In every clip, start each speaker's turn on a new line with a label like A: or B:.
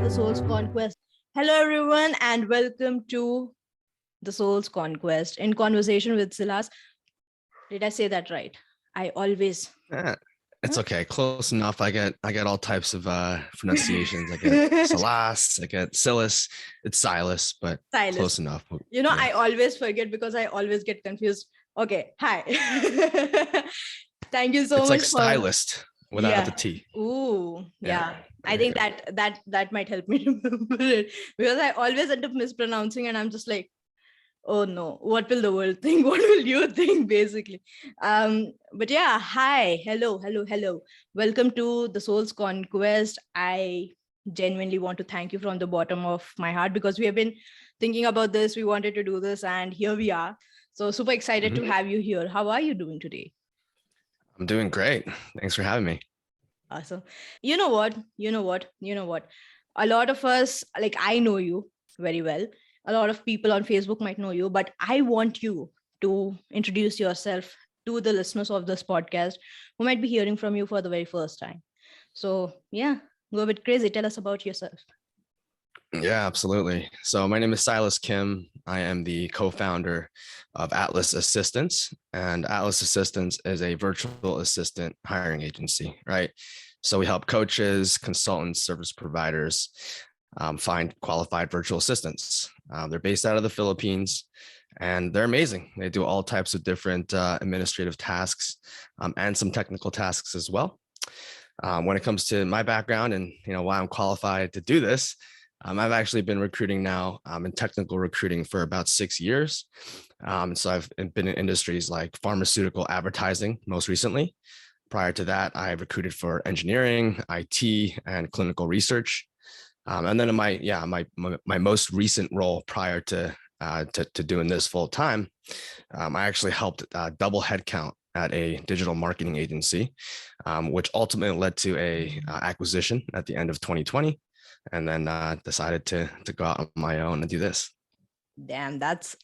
A: the Soul's Conquest. Hello, everyone, and welcome to the Soul's Conquest in conversation with Silas. Did I say that right? I always.
B: It's okay. Close enough. I get all types of pronunciations. I get Silas, I get Silas. It's Silas, but
A: Silas.
B: Close enough.
A: You know, I always forget because I always get confused. Okay, hi. Thank you so much.
B: It's like stylist without the T.
A: Ooh, yeah. I think that might help me remember it, because I always end up mispronouncing and I'm just like, oh no, what will the world think? What will you think, basically? But yeah, hi, hello. Welcome to the Soul's Conquest. I genuinely want to thank you from the bottom of my heart, because we have been thinking about this. We wanted to do this, and here we are. So super excited to have you here. How are you doing today?
B: I'm doing great. Thanks for having me.
A: Awesome. You know what? A lot of us, like, I know you very well. A lot of people on Facebook might know you, but I want you to introduce yourself to the listeners of this podcast who might be hearing from you for the very first time. So yeah, go a bit crazy. Tell us about yourself.
B: Yeah, absolutely. So my name is Silas Kim. I am the co-founder of Atlas Assistants, and Atlas Assistants is a virtual assistant hiring agency, right? So we help coaches, consultants, service providers find qualified virtual assistants. They're based out of the Philippines, and they're amazing. They do all types of different administrative tasks and some technical tasks as well. When it comes to my background and why I'm qualified to do this, I've actually been recruiting now in technical recruiting for about 6 years. So I've been in industries like pharmaceutical advertising most recently. Prior to that, I recruited for engineering, IT, and clinical research. And then in my most recent role prior to doing this full time, I actually helped double headcount at a digital marketing agency, which ultimately led to a acquisition at the end of 2020. And then decided to go out on my own and do this.
A: Damn, that's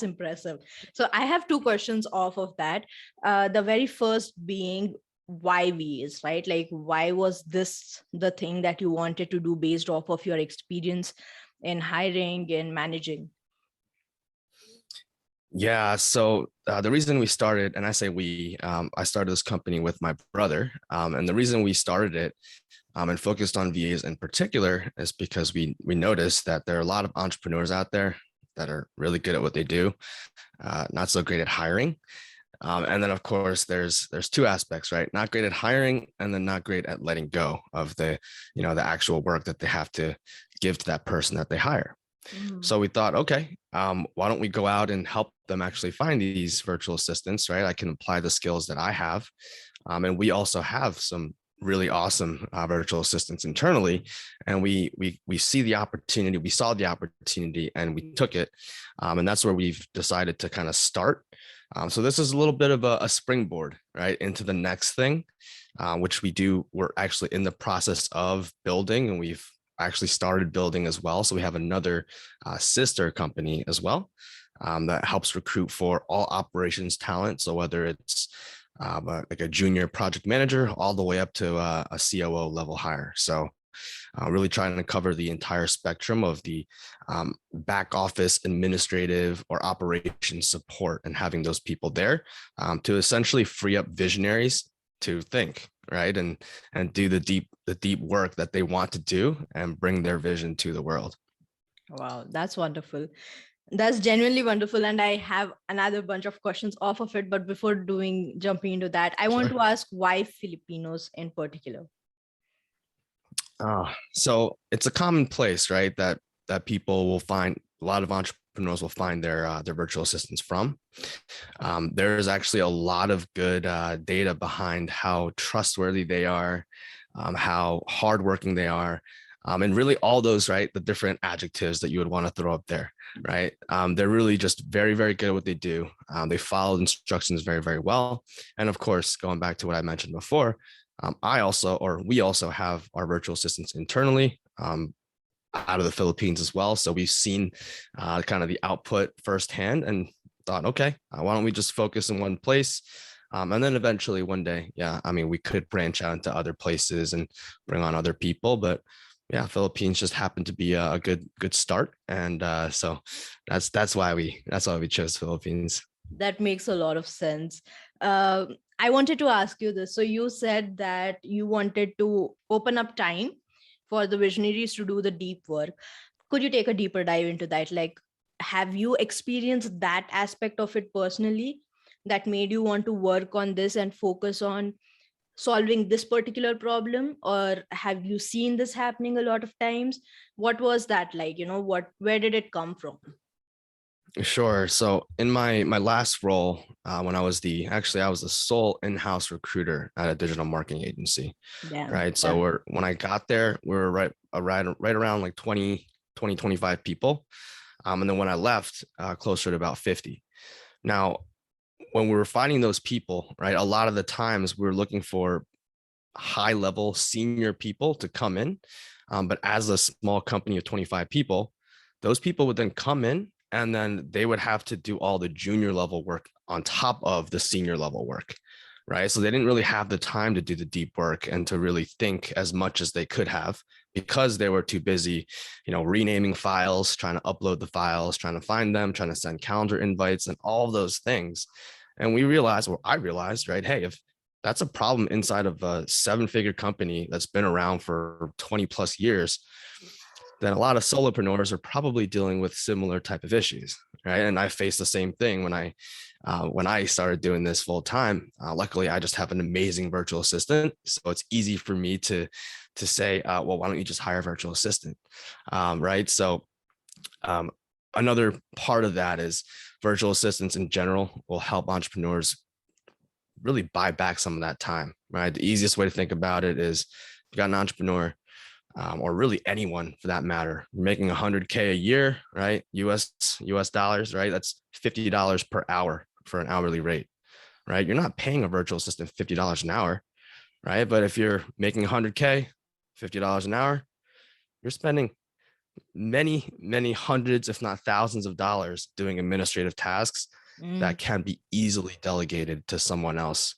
A: impressive. So I have two questions off of that. The very first being, why VAs, right? Like, why was this the thing that you wanted to do based off of your experience in hiring and managing?
B: Yeah, so the reason we started, and I say we, I started this company with my brother, and the reason we started it and focused on VAs in particular is because we noticed that there are a lot of entrepreneurs out there that are really good at what they do, not so great at hiring. And then, of course, there's two aspects, right? Not great at hiring, and then not great at letting go of the actual work that they have to give to that person that they hire. So we thought, okay, why don't we go out and help them actually find these virtual assistants, right? I can apply the skills that I have. And we also have some really awesome virtual assistants internally. And we see the opportunity, we saw the opportunity, and we took it. And that's where we've decided to kind of start. So this is a little bit of a springboard, right, into the next thing, which we're actually in the process of building, and we've actually started building as well. So we have another sister company as well that helps recruit for all operations talent. So whether it's like a junior project manager all the way up to a COO level hire. So really trying to cover the entire spectrum of the back office administrative or operations support, and having those people there to essentially free up visionaries to think, right, and do the deep work that they want to do and bring their vision to the world.
A: Wow, that's wonderful. That's genuinely wonderful. And I have another bunch of questions off of it. But before jumping into that, I want to ask, why Filipinos in particular?
B: So it's a common place, right, that people will find, a lot of entrepreneurs will find their virtual assistants from. There's actually a lot of good data behind how trustworthy they are, how hardworking they are, and really all those, right, the different adjectives that you would want to throw up there, right? They're really just very, very good at what they do. They follow instructions very, very well. And of course, going back to what I mentioned before, we also have our virtual assistants internally out of the Philippines as well. So we've seen kind of the output firsthand and thought, okay, why don't we just focus in one place? And then eventually one day, we could branch out into other places and bring on other people. But Yeah, Philippines just happened to be a good start, and so that's why we chose Philippines.
A: That makes a lot of sense. Uh, I wanted to ask you this. So you said that you wanted to open up time for the visionaries to do the deep work. Could you take a deeper dive into that? Like, have you experienced that aspect of it personally that made you want to work on this and focus on solving this particular problem, or have you seen this happening a lot of times? What was that like? Where did it come from?
B: Sure. So in my last role, when I was I was the sole in-house recruiter at a digital marketing agency,
A: Damn.
B: right? So
A: Yeah.
B: when I got there, we were right around like 25 people. And then when I left, closer to about 50. Now, when we were finding those people, right, a lot of the times we were looking for high level senior people to come in. But as a small company of 25 people, those people would then come in and then they would have to do all the junior level work on top of the senior level work. Right. So they didn't really have the time to do the deep work and to really think as much as they could have because they were too busy, renaming files, trying to upload the files, trying to find them, trying to send calendar invites and all of those things. And I realized, right, hey, if that's a problem inside of a 7-figure company that's been around for 20 plus years, then a lot of solopreneurs are probably dealing with similar type of issues, right? And I faced the same thing when I started doing this full time. Luckily, I just have an amazing virtual assistant, so it's easy for me to say, well, why don't you just hire a virtual assistant, right? So um, another part of that is virtual assistants in general will help entrepreneurs really buy back some of that time, right? The easiest way to think about it is you got an entrepreneur, or really anyone for that matter, making 100K a year, right? US dollars, right? That's $50 per hour for an hourly rate, right? You're not paying a virtual assistant $50 an hour, right? But if you're making 100K, $50 an hour, you're spending many hundreds, if not thousands of dollars doing administrative tasks
A: Mm.
B: that can be easily delegated to someone else.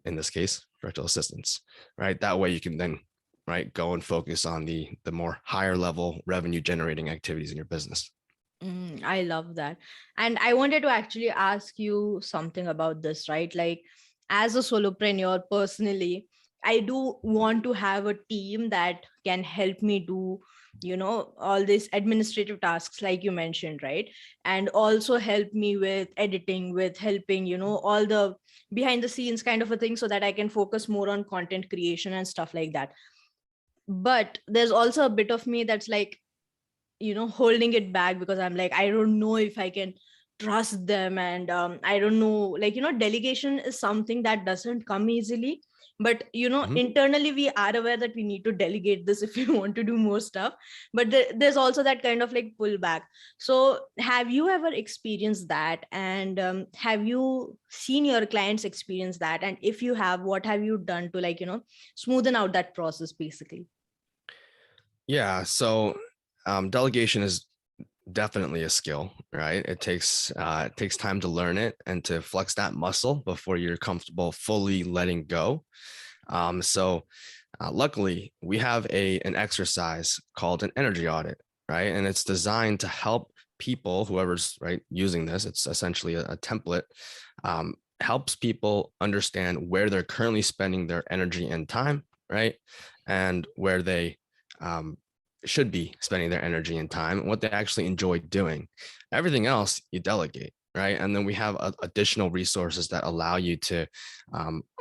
B: In this case, virtual assistants, right? That way you can then, right, go and focus on the more higher level revenue generating activities in your business.
A: I love that. And I wanted to actually ask you something about this, right? Like, as a solopreneur personally, I do want to have a team that can help me do, all these administrative tasks, like you mentioned, right? And also help me with editing, with helping, all the behind the scenes kind of a thing so that I can focus more on content creation and stuff like that. But there's also a bit of me that's like, holding it back because I'm like, I don't know if I can trust them. And I don't know, like, delegation is something that doesn't come easily. But
B: Mhm.
A: internally we are aware that we need to delegate this if we want to do more stuff. But there's also that kind of like pullback. So have you ever experienced that? And have you seen your clients experience that? And if you have, what have you done to, like, smoothen out that process basically?
B: Yeah. So delegation is definitely a skill, right? It takes time to learn it and to flex that muscle before you're comfortable fully letting go. Luckily, we have an exercise called an energy audit, right? And it's designed to help people, whoever's right using this. It's essentially a template. Helps people understand where they're currently spending their energy and time, right? And where they um, should be spending their energy and time, and what they actually enjoy doing. Everything else you delegate, right? And then we have additional resources that allow you to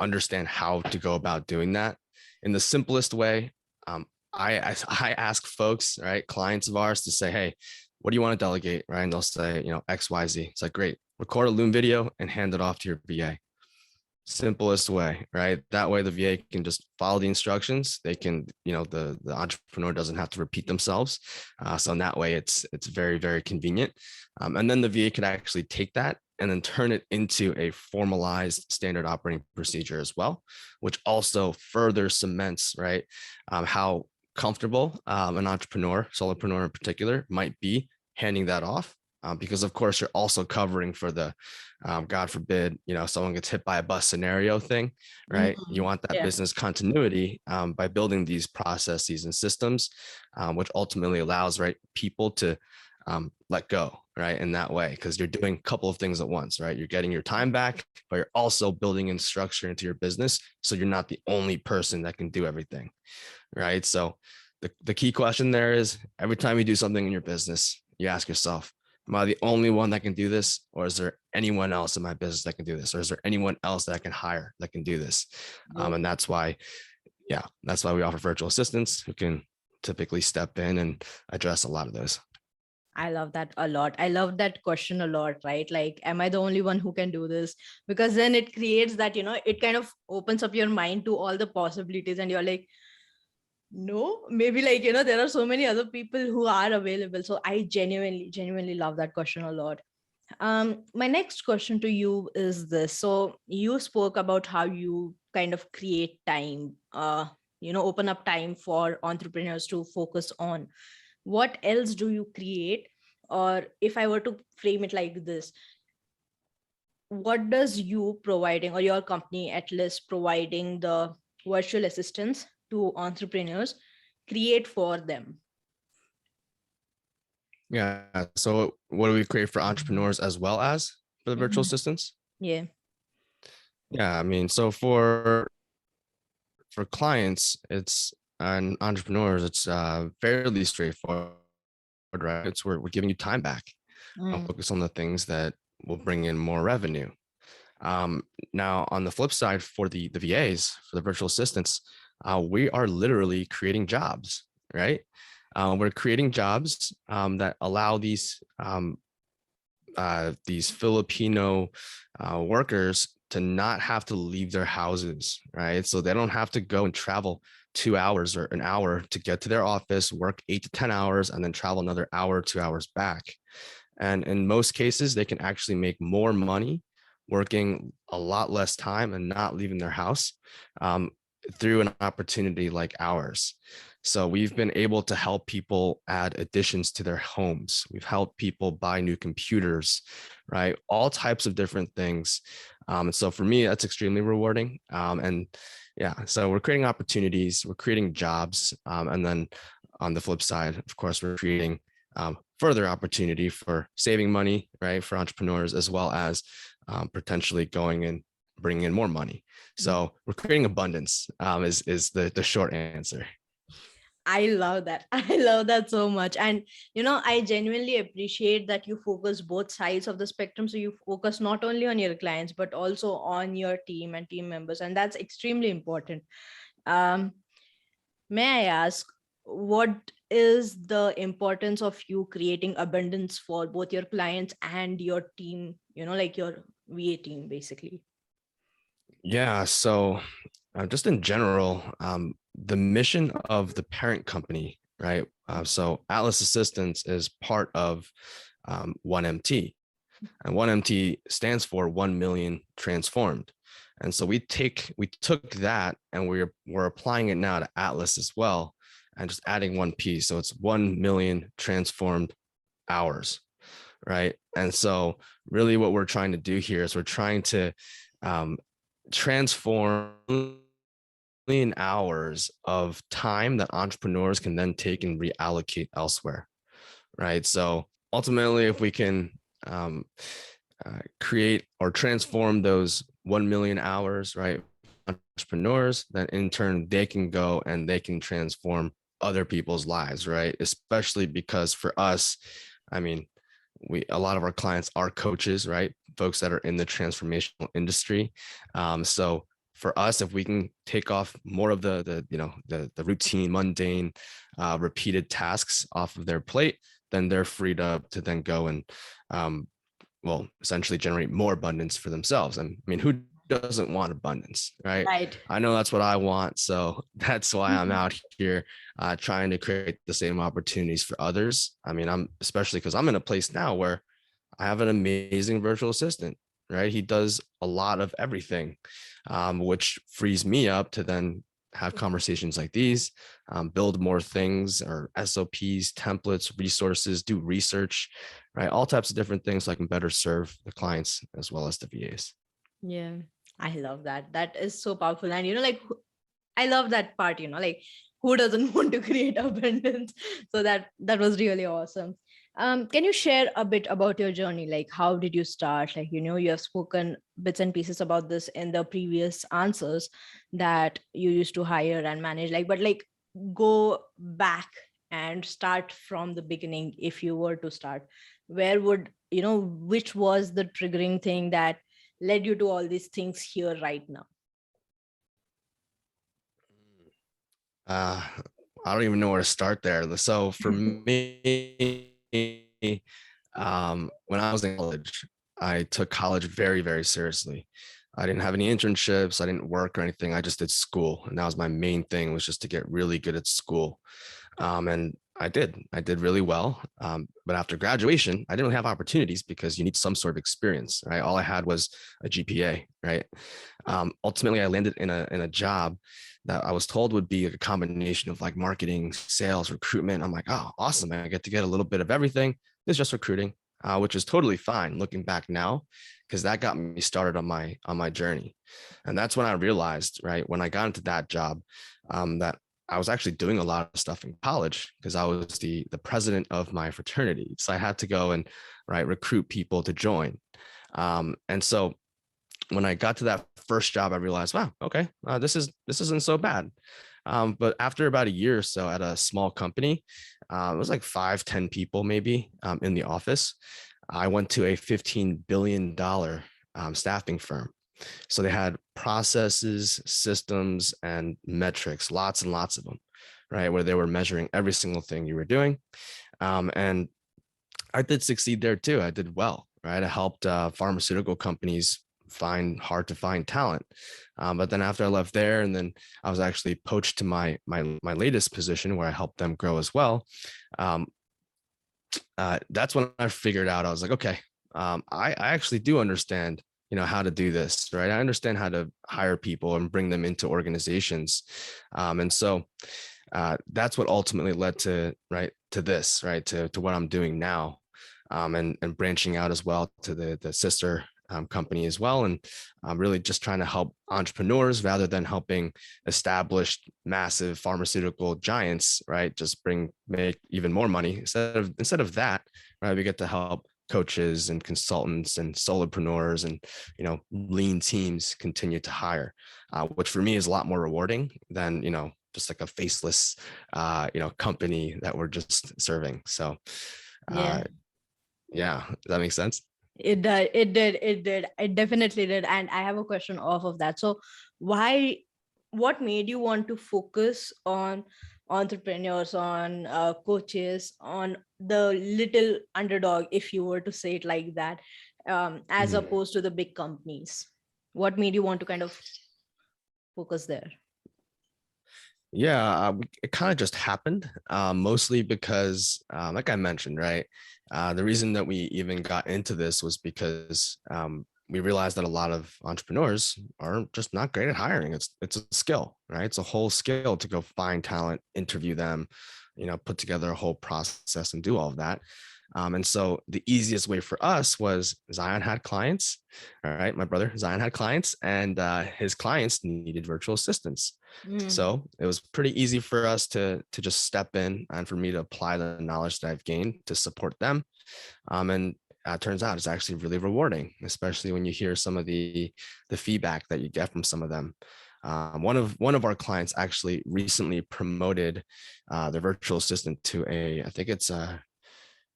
B: understand how to go about doing that in the simplest way. I ask folks, right, clients of ours, to say, hey, what do you want to delegate, right? And they'll say, XYZ. It's like, great, record a Loom video and hand it off to your VA. Simplest way, right? That way the VA can just follow the instructions. They can, the entrepreneur doesn't have to repeat themselves. So in that way, it's very convenient. And then the VA could actually take that and then turn it into a formalized standard operating procedure as well, which also further cements, right, how comfortable an entrepreneur, solopreneur in particular, might be handing that off because of course you're also covering for the, God forbid, someone gets hit by a bus scenario thing, right? You want that
A: Yeah.
B: business continuity by building these processes and systems, which ultimately allows, right, people to let go, right, in that way, because you're doing a couple of things at once, right? You're getting your time back, but you're also building in structure into your business, so you're not the only person that can do everything, right? So the key question there is, every time you do something in your business, you ask yourself, am I the only one that can do this? Or is there anyone else in my business that can do this? Or is there anyone else that I can hire that can do this? And that's why we offer virtual assistants who can typically step in and address a lot of those.
A: I love that a lot. I love that question a lot, right? Like, am I the only one who can do this? Because then it creates that, it kind of opens up your mind to all the possibilities, and you're like, no, maybe, like, there are so many other people who are available. So I genuinely love that question a lot. My next question to you is this. So you spoke about how you kind of create time, open up time for entrepreneurs to focus on. What else do you create? Or if I were to frame it like this, what does you providing, or your company at least providing, the virtual assistants to entrepreneurs create for them?
B: Yeah. So what do we create for entrepreneurs as well as for the virtual assistants?
A: Yeah.
B: Yeah. I mean, so for clients, it's and entrepreneurs, it's fairly straightforward, right? It's we're giving you time back. I'll focus on the things that will bring in more revenue. Now, on the flip side, for the VAs, for the virtual assistants, we are literally creating jobs, right? We're creating jobs that allow these Filipino workers to not have to leave their houses, right? So they don't have to go and travel 2 hours or an hour to get to their office, work 8 to 10 hours, and then travel another hour, 2 hours back. And in most cases, they can actually make more money working a lot less time and not leaving their house through an opportunity like ours. So we've been able to help people add additions to their homes. We've helped people buy new computers, right? All types of different things. And so for me, that's extremely rewarding. And yeah, so we're creating opportunities, we're creating jobs. And then on the flip side, of course, we're creating further opportunity for saving money, right, for entrepreneurs, as well as potentially going and bringing in more money. So we're creating abundance is the short answer.
A: I love that. I love that so much. And, I genuinely appreciate that you focus both sides of the spectrum. So you focus not only on your clients, but also on your team and team members. And that's extremely important. Um, may I ask, what is the importance of you creating abundance for both your clients and your team, like your VA team, basically?
B: Yeah. So just in general, the mission of the parent company, right? So Atlas Assistance is part of 1MT, and 1MT stands for 1 million transformed. And so we took that and we're applying it now to Atlas as well, and just adding one piece. So it's 1 million transformed hours, right? And so really what we're trying to do here is we're trying to transform million hours of time that entrepreneurs can then take and reallocate elsewhere, right? So ultimately, if we can create or transform those 1 million hours, right, entrepreneurs, then in turn they can go and they can transform other people's lives, right? Especially because for us, I mean, a lot of our clients are coaches, right? Folks that are in the transformational industry. So for us, if we can take off more of the routine, mundane, repeated tasks off of their plate, then they're freed up to then go and essentially generate more abundance for themselves. And I mean, who doesn't want abundance, right?
A: Right.
B: I know that's what I want. So that's why I'm out here trying to create the same opportunities for others. I mean, especially because I'm in a place now where I have an amazing virtual assistant, right? He does a lot of everything, which frees me up to then have conversations like these, build more things or SOPs, templates, resources, do research, right? All types of different things so I can better serve the clients as well as the VAs.
A: Yeah, I love that. That is so powerful. And, like, I love that part, like, who doesn't want to create abundance? So that was really awesome. Can you share a bit about your journey? Like, how did you start? Like, you have spoken bits and pieces about this in the previous answers, that you used to hire and manage, like, but like, go back and start from the beginning. If you were to start, where would, which was the triggering thing that led you to all these things here right now?
B: Uh, I don't even know where to start there. So for me, when I was in college, I took college very, very seriously. I didn't have any internships. I didn't work or anything. I just did school. And that was my main thing, was just to get really good at school. And I did really well. But after graduation, I didn't really have opportunities because you need some sort of experience, right? All I had was a GPA, right? Ultimately, I landed in a job that I was told would be a combination of like marketing, sales, recruitment. I'm like, oh, awesome. I get to get a little bit of everything. It's just recruiting, which is totally fine looking back now, because that got me started on my journey. And that's when I realized, right, when I got into that job, that I was actually doing a lot of stuff in college, because I was the president of my fraternity. So I had to go and recruit people to join. And so when I got to that first job, I realized, wow, okay, this isn't so bad. But after about a year or so at a small company, it was like 5-10 people maybe in the office. I went to a $15 billion staffing firm. So they had processes, systems, and metrics, lots and lots of them, right? Where they were measuring every single thing you were doing. And I did succeed there too. I did well, right? I helped pharmaceutical companies find hard to find talent. But then after I left there, and then I was actually poached to my latest position where I helped them grow as well. That's when I figured out, I was like, okay, I actually do understand, how to do this, right? I understand how to hire people and bring them into organizations. And so that's what ultimately led to, to this, to what I'm doing now. And branching out as well to the sister company as well. And I'm really just trying to help entrepreneurs rather than helping established massive pharmaceutical giants, right? Just make even more money. Instead of that, right? We get to help coaches and consultants and solopreneurs and, lean teams continue to hire, which for me is a lot more rewarding than, just like a faceless, company that we're just serving. So,
A: Yeah.
B: yeah, does that make sense?
A: It did. It did. It did. It definitely did. And I have a question off of that. So, what made you want to focus on entrepreneurs, on coaches, on the little underdog, if you were to say it like that, as
B: Mhm.
A: opposed to the big companies? What made you want to kind of focus there?
B: Yeah, it kind of just happened, mostly because, like I mentioned, right, the reason that we even got into this was because we realized that a lot of entrepreneurs are just not great at hiring. It's a skill, right? It's a whole skill to go find talent, interview them, put together a whole process and do all of that. And so the easiest way for us was Zion had clients, all right? My brother Zion had clients, and his clients needed virtual assistants.
A: Mm.
B: So it was pretty easy for us to just step in and for me to apply the knowledge that I've gained to support them. And it turns out it's actually really rewarding, especially when you hear some of the feedback that you get from some of them. One of our clients actually recently promoted their virtual assistant to I think it's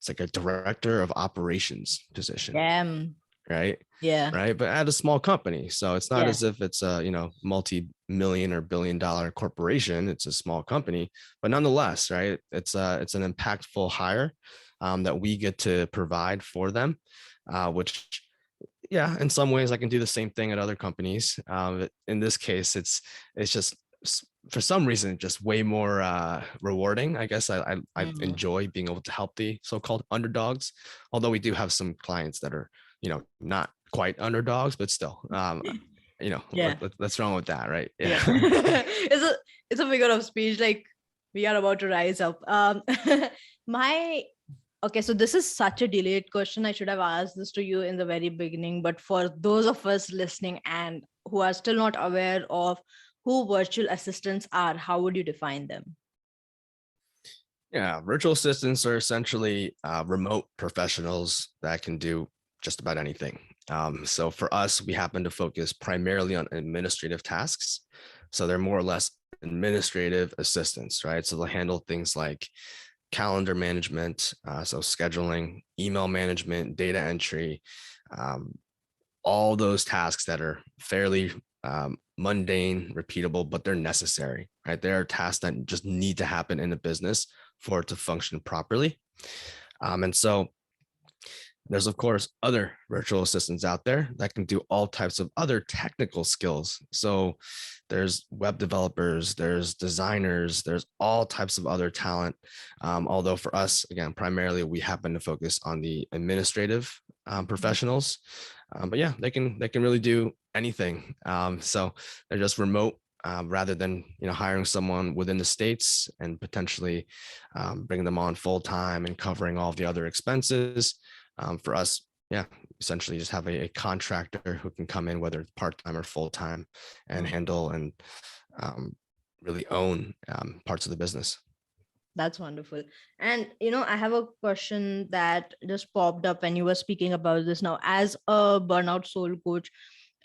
B: like a director of operations position,
A: Damn.
B: right?
A: Yeah.
B: Right. But at a small company. So it's not
A: Yeah.
B: as if it's a, multi-million or billion-dollar corporation. It's a small company, but nonetheless, right. It's an impactful hire that we get to provide for them, which, yeah, in some ways I can do the same thing at other companies. But in this case, it's just for some reason just way more rewarding. I guess I
A: Mm.
B: enjoy being able to help the so-called underdogs, although we do have some clients that are, not quite underdogs, but still,
A: Yeah.
B: What's wrong with that, right?
A: Yeah. It's a figure of speech, like we are about to rise up. My Okay, so this is such a delayed question. I should have asked this to you in the very beginning, but for those of us listening and who are still not aware of who virtual assistants are, how would you define them?
B: Yeah, virtual assistants are essentially remote professionals that can do just about anything. So for us, we happen to focus primarily on administrative tasks. So they're more or less administrative assistants, right? So they'll handle things like calendar management, so scheduling, email management, data entry, um, all those tasks that are fairly mundane, repeatable, but they're necessary, right? They are tasks that just need to happen in the business for it to function properly. And so there's, of course, other virtual assistants out there that can do all types of other technical skills. So there's web developers, there's designers, there's all types of other talent. Although for us, again, primarily we happen to focus on the administrative professionals. But yeah, they can really do anything. So they're just remote. Rather than hiring someone within the states and potentially bringing them on full time and covering all the other expenses. For us, yeah, essentially just have a contractor who can come in, whether it's part-time or full-time, and handle and really own parts of the business.
A: That's wonderful. And, I have a question that just popped up when you were speaking about this now. As a burnout soul coach,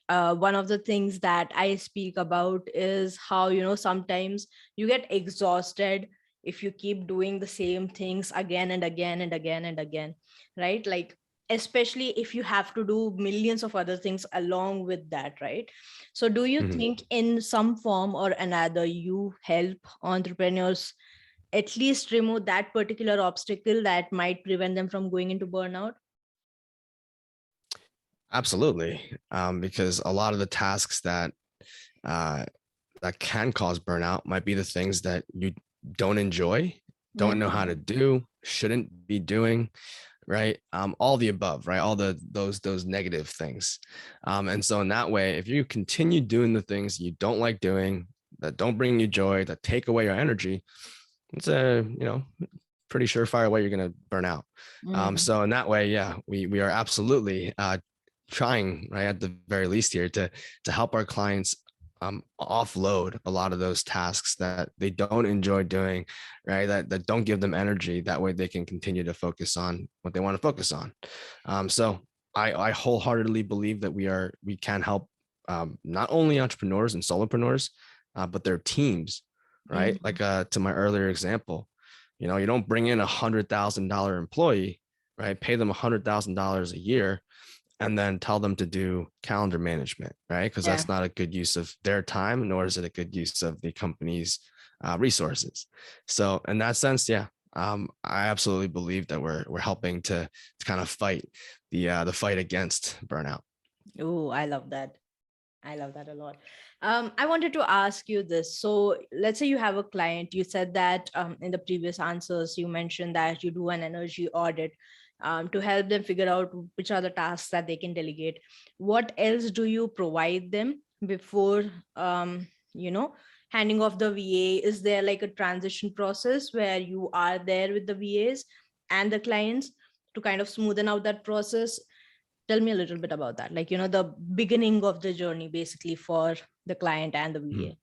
A: one of the things that I speak about is how, sometimes you get exhausted if you keep doing the same things again and again and again and again, right? Like, especially if you have to do millions of other things along with that, right? So do you think in some form or another, you help entrepreneurs at least remove that particular obstacle that might prevent them from going into burnout?
B: Absolutely, because a lot of the tasks that can cause burnout might be the things that you don't enjoy, don't know how to do, shouldn't be doing, right? All the above, right? All those negative things. And so in that way, if you continue doing the things you don't like doing, that don't bring you joy, that take away your energy, it's a pretty surefire way you're going to burn out. So in that way, yeah, we are absolutely trying, right, at the very least here to help our clients offload a lot of those tasks that they don't enjoy doing, right? That don't give them energy. That way they can continue to focus on what they want to focus on. So I wholeheartedly believe that we can help not only entrepreneurs and solopreneurs, but their teams, right? Like to my earlier example, you don't bring in $100,000 employee, right? Pay them $100,000 a year and then tell them to do calendar management, right? Because that's not a good use of their time, nor is it a good use of the company's resources. So in that sense, yeah, I absolutely believe that we're helping to kind of fight the fight against burnout.
A: Oh, I love that. I love that a lot. I wanted to ask you this. So let's say you have a client. You said that in the previous answers, you mentioned that you do an energy audit to help them figure out which are the tasks that they can delegate. What else do you provide them before, handing off the VA? Is there like a transition process where you are there with the VAs and the clients to kind of smoothen out that process? Tell me a little bit about that, like the beginning of the journey basically for the client and the VA.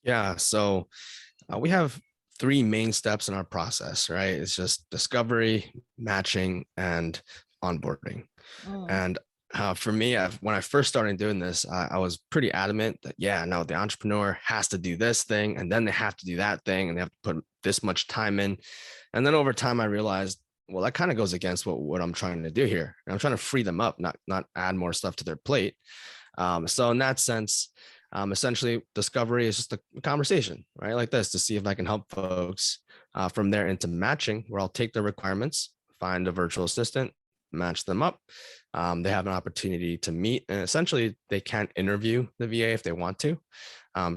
B: Yeah, so we have three main steps in our process, right? It's just discovery, matching, and onboarding. And for me, when I first started doing this, I was pretty adamant that, yeah, no, the entrepreneur has to do this thing, and then they have to do that thing, and they have to put this much time in. And then over time, I realized, well, that kind of goes against what I'm trying to do here. And I'm trying to free them up, not add more stuff to their plate. So in that sense, essentially, discovery is just a conversation, right? Like this, to see if I can help folks. From there into matching, where I'll take their requirements, find a virtual assistant, match them up. They have an opportunity to meet, and essentially they can interview the VA if they want to,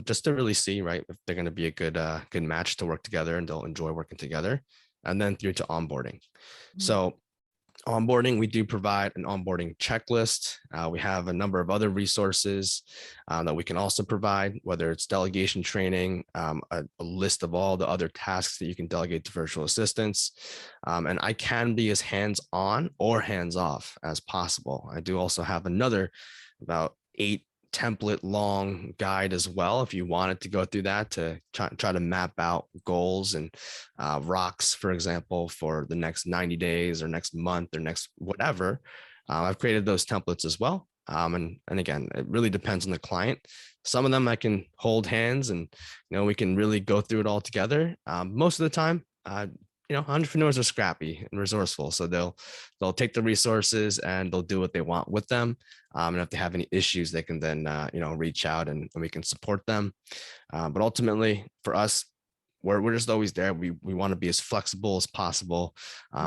B: just to really see, right, if they're going to be a good match to work together and they'll enjoy working together. And then through to onboarding. So Onboarding, we do provide an onboarding checklist. We have a number of other resources that we can also provide, whether it's delegation training, a list of all the other tasks that you can delegate to virtual assistants. And I can be as hands-on or hands-off as possible. I do also have another about 8 template long guide as well, if you wanted to go through that to try to map out goals and rocks, for example, for the next 90 days or next month or next whatever. I've created those templates as well. And again, it really depends on the client. Some of them I can hold hands and, we can really go through it all together. Most of the time, entrepreneurs are scrappy and resourceful, so they'll take the resources and they'll do what they want with them. And if they have any issues, they can then reach out and we can support them. But ultimately, for us, we're just always there. We want to be as flexible as possible,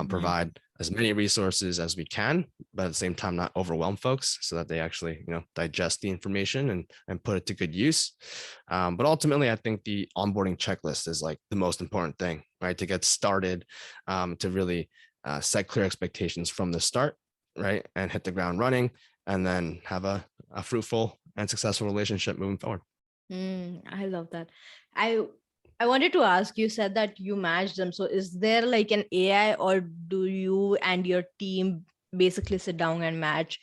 B: provide as many resources as we can, but at the same time, not overwhelm folks so that they actually, digest the information and put it to good use. But ultimately, I think the onboarding checklist is like the most important thing, right? To get started, to really set clear expectations from the start, right? And hit the ground running, and then have a fruitful and successful relationship moving forward.
A: I love that. I wanted to ask, you said that you match them. So is there like an AI, or do you and your team basically sit down and match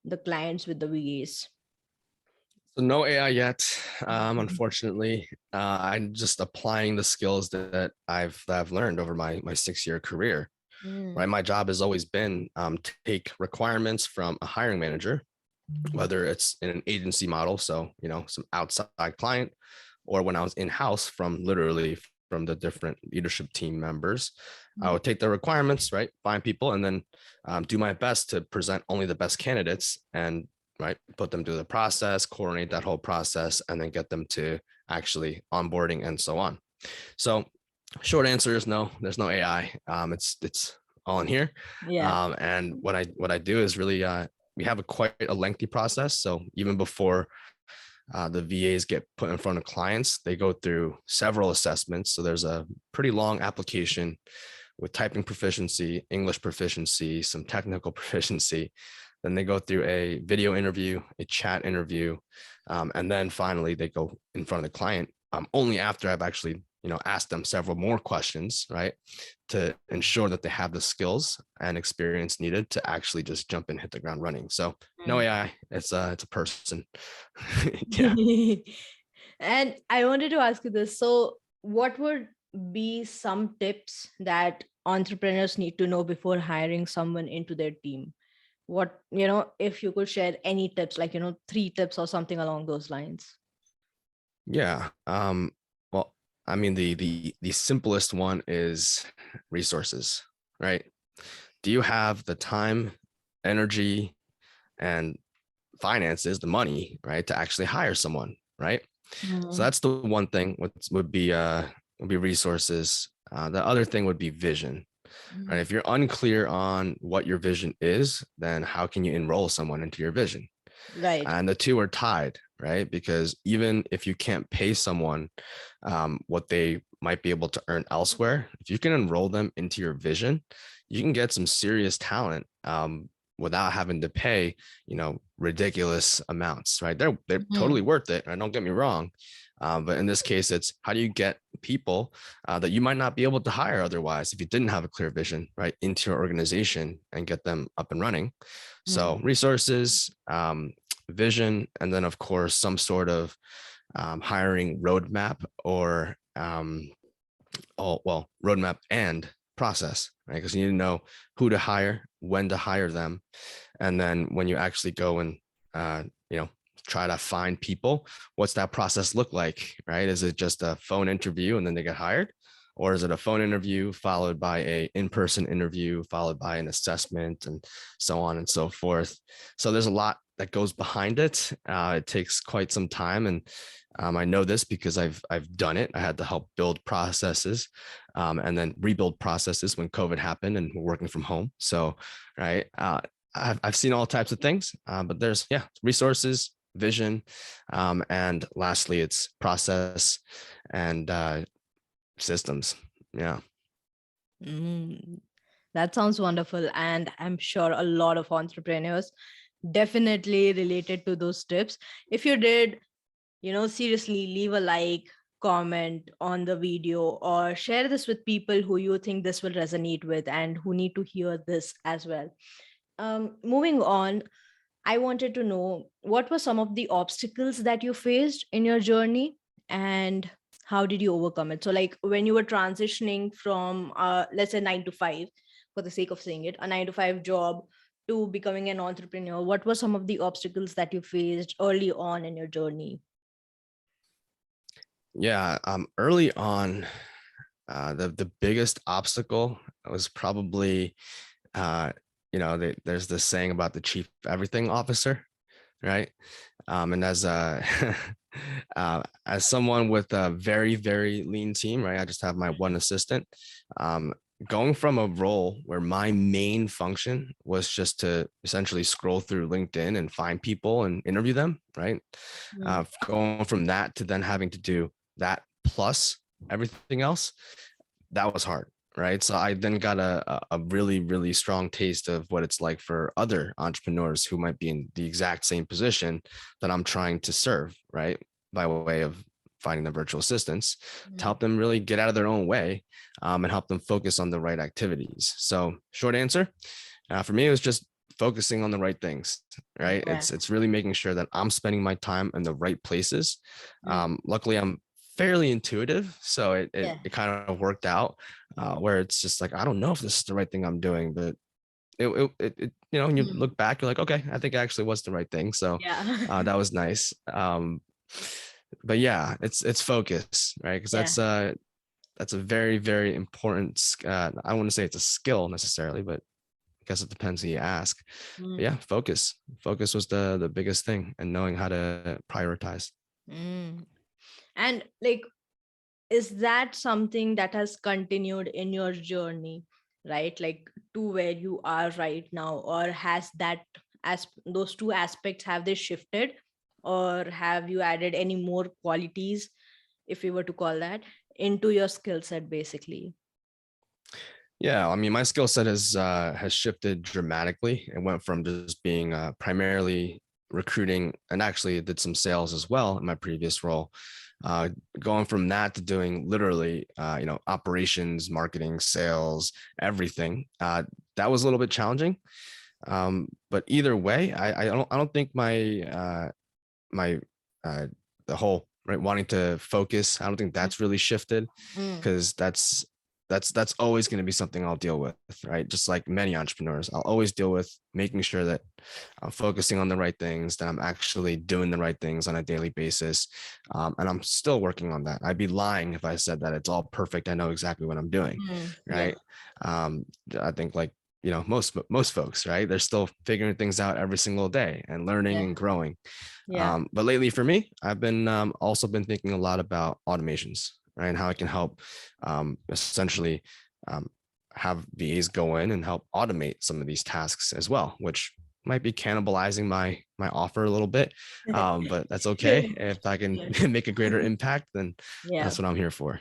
A: the clients with the VAs?
B: So no AI yet, unfortunately. I'm just applying the skills that I've learned over my 6-year career. Right, my job has always been to take requirements from a hiring manager, whether it's in an agency model, so some outside client, or when I was in-house from the different leadership team members. I would take the requirements, right, find people, and then do my best to present only the best candidates and put them through the process, coordinate that whole process, and then get them to actually onboarding and so on. So short answer is no, there's no AI. It's all in here.
A: Yeah.
B: And what I do is really we have quite a lengthy process. So even before the VAs get put in front of clients, they go through several assessments. So there's a pretty long application with typing proficiency, English proficiency, some technical proficiency. Then they go through a video interview, a chat interview, and then finally they go in front of the client. Only after I've actually asked them several more questions, right, to ensure that they have the skills and experience needed to actually just jump and hit the ground running. So no AI, it's a person. Yeah.
A: And I wanted to ask you this. So what would be some tips that entrepreneurs need to know before hiring someone into their team? What, if you could share any tips, like, 3 tips or something along those lines.
B: Yeah. Well, I mean, the simplest one is resources, right? Do you have the time, energy, and finances, the money, right, to actually hire someone, right? So that's the one thing. Would be resources. The other thing would be vision. Right? If you're unclear on what your vision is, then how can you enroll someone into your vision?
A: Right.
B: And the two are tied, right? Because even if you can't pay someone what they might be able to earn elsewhere, if you can enroll them into your vision, you can get some serious talent without having to pay, ridiculous amounts, right? They're totally worth it. And don't get me wrong. But in this case, it's how do you get people that you might not be able to hire otherwise if you didn't have a clear vision, right, into your organization and get them up and running. So resources, vision, and then of course some sort of hiring roadmap or roadmap and process, right? Because you need to know who to hire, when to hire them, and then when you actually go and try to find people, what's that process look like, right? Is it just a phone interview and then they get hired? Or is it a phone interview followed by a in-person interview, followed by an assessment and so on and so forth? So there's a lot that goes behind it. It takes quite some time. And I know this because I've done it. I had to help build processes and then rebuild processes when COVID happened and we're working from home. So, right. I've seen all types of things, but there's resources, vision, and lastly, it's process and systems. Yeah.
A: That sounds wonderful. And I'm sure a lot of entrepreneurs definitely related to those tips. If you did, seriously leave a like, comment on the video, or share this with people who you think this will resonate with and who need to hear this as well. Moving on, I wanted to know what were some of the obstacles that you faced in your journey and how did you overcome it? So, like when you were transitioning from, let's say, 9 to 5, for the sake of saying it, a 9 to 5 job to becoming an entrepreneur, what were some of the obstacles that you faced early on in your journey?
B: Yeah, early on, the biggest obstacle was probably, there's this saying about the chief everything officer, right? And as a as someone with a very, very lean team, right? I just have my one assistant. Um, Going from a role where my main function was just to essentially scroll through LinkedIn and find people and interview them, right? Going from that to then having to do that plus everything else, that was hard, right? So I then got a really, really strong taste of what it's like for other entrepreneurs who might be in the exact same position that I'm trying to serve, right? By way of finding the virtual assistants to help them really get out of their own way, and help them focus on the right activities. So short answer, for me, it was just focusing on the right things, right?
A: Yeah.
B: It's really making sure that I'm spending my time in the right places.
A: Mm.
B: Luckily, I'm fairly intuitive, so it
A: Yeah.
B: kind of worked out, where it's just like, I don't know if this is the right thing I'm doing, but when you look back, you're like, okay, I think it actually was the right thing. So
A: Yeah.
B: that was nice. But yeah, it's focus, right? Because
A: Yeah.
B: that's a very, very important. I don't want to say it's a skill necessarily, but I guess it depends who you ask. But yeah, focus. Focus was the biggest thing, and knowing how to prioritize.
A: Mm. And like, is that something that has continued in your journey, right? Like to where you are right now, or has that, as those two aspects, have they shifted, or have you added any more qualities, if we were to call that, into your skill set basically?
B: Yeah, I mean, my skill set has shifted dramatically. It went from just being primarily recruiting, and actually did some sales as well in my previous role. Uh, Going from that to doing literally, operations, marketing, sales, everything. That was a little bit challenging. But either way, I don't think my the whole right wanting to focus, I don't think that's really shifted,
A: Mm.
B: because that's always going to be something I'll deal with, right? Just like many entrepreneurs, I'll always deal with making sure that I'm focusing on the right things, that I'm actually doing the right things on a daily basis. And I'm still working on that. I'd be lying if I said that it's all perfect, I know exactly what I'm doing,
A: Mm. Yeah.
B: right? I think, like, most folks, right, they're still figuring things out every single day and learning
A: Yeah.
B: and growing.
A: Yeah.
B: But lately for me, I've been also been thinking a lot about automations, right? And how I can help, essentially, um, have VAs go in and help automate some of these tasks as well, which might be cannibalizing my offer a little bit. But that's okay. If I can
A: Yeah.
B: make a greater impact, then
A: Yeah.
B: that's what I'm here for.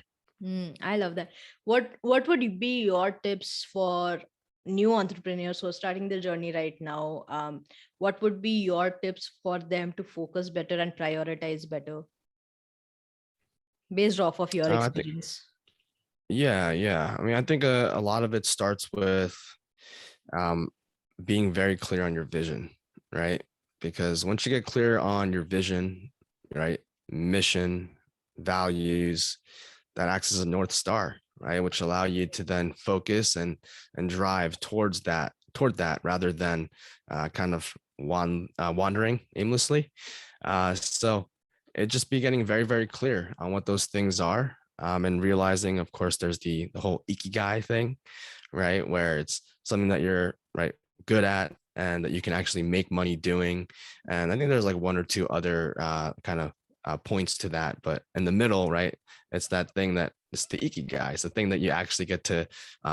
A: I love that. What would be your tips for new entrepreneurs who are starting their journey right now? What would be your tips for them to focus better and prioritize better based off of your
B: I think,
A: experience?
B: yeah. I mean, I think a lot of it starts with, um, being very clear on your vision, right? Because once you get clear on your vision, right, mission, values, that acts as a North Star, right, which allow you to then focus and drive toward that, rather than kind of wandering aimlessly. So it just be getting very, very clear on what those things are, and realizing, of course, there's the whole ikigai thing, right, where it's something that you're right good at and that you can actually make money doing. And I think there's like one or two other kind of points to that, but in the middle, right, it's that thing that it's the ikigai. It's the thing that you actually get to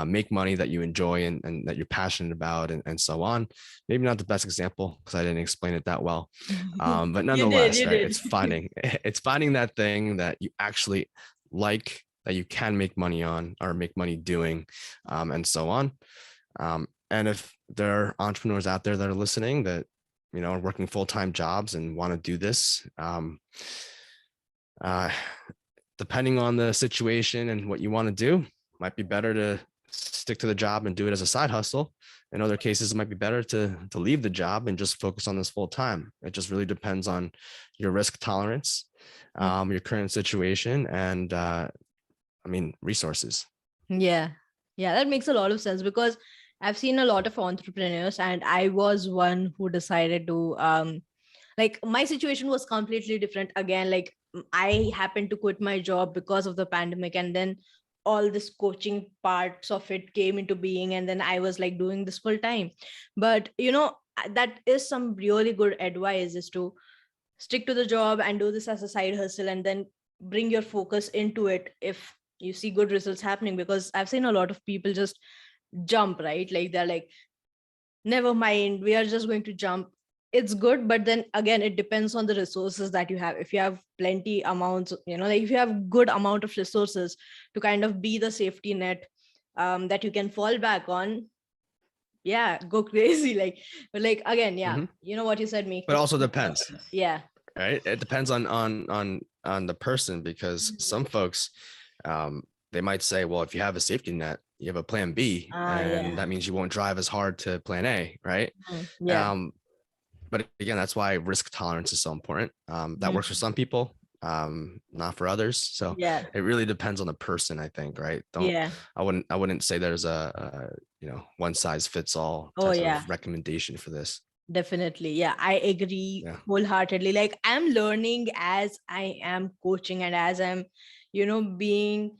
B: make money, that you enjoy, and that you're passionate about, and so on. Maybe not the best example because I didn't explain it that well, but nonetheless,
A: You
B: right,
A: did.
B: it's finding it's finding that thing that you actually like, that you can make money on or make money doing, and so on. And if there are entrepreneurs out there that are listening that, are working full-time jobs and want to do this, depending on the situation and what you want to do, might be better to stick to the job and do it as a side hustle. In other cases, it might be better to leave the job and just focus on this full time. It just really depends on your risk tolerance, your current situation, and resources.
A: Yeah. Yeah, that makes a lot of sense because I've seen a lot of entrepreneurs, and I was one who decided to like, my situation was completely different again. Like, I happened to quit my job because of the pandemic, and then all this coaching parts of it came into being, and then I was like doing this full time. But that is some really good advice, is to stick to the job and do this as a side hustle, and then bring your focus into it if you see good results happening. Because I've seen a lot of people just jump, right? Like, they're like, never mind, we are just going to jump. It's good, but then again, it depends on the resources that you have. If you have plenty amounts, like, if you have good amount of resources to kind of be the safety net that you can fall back on, yeah, go crazy. Like again, yeah, what you said, make
B: But also depends.
A: Yeah.
B: Right. It depends on the person, because some folks, they might say, well, if you have a safety net, you have a plan B, and that means you won't drive as hard to plan A, right?
A: Yeah.
B: But again, that's why risk tolerance is so important. That works for some people, not for others. So it really depends on the person, I think, right? I wouldn't say there's a one size fits all type of recommendation for this.
A: Definitely. Yeah, I agree wholeheartedly. Like, I'm learning as I am coaching, and as I'm, being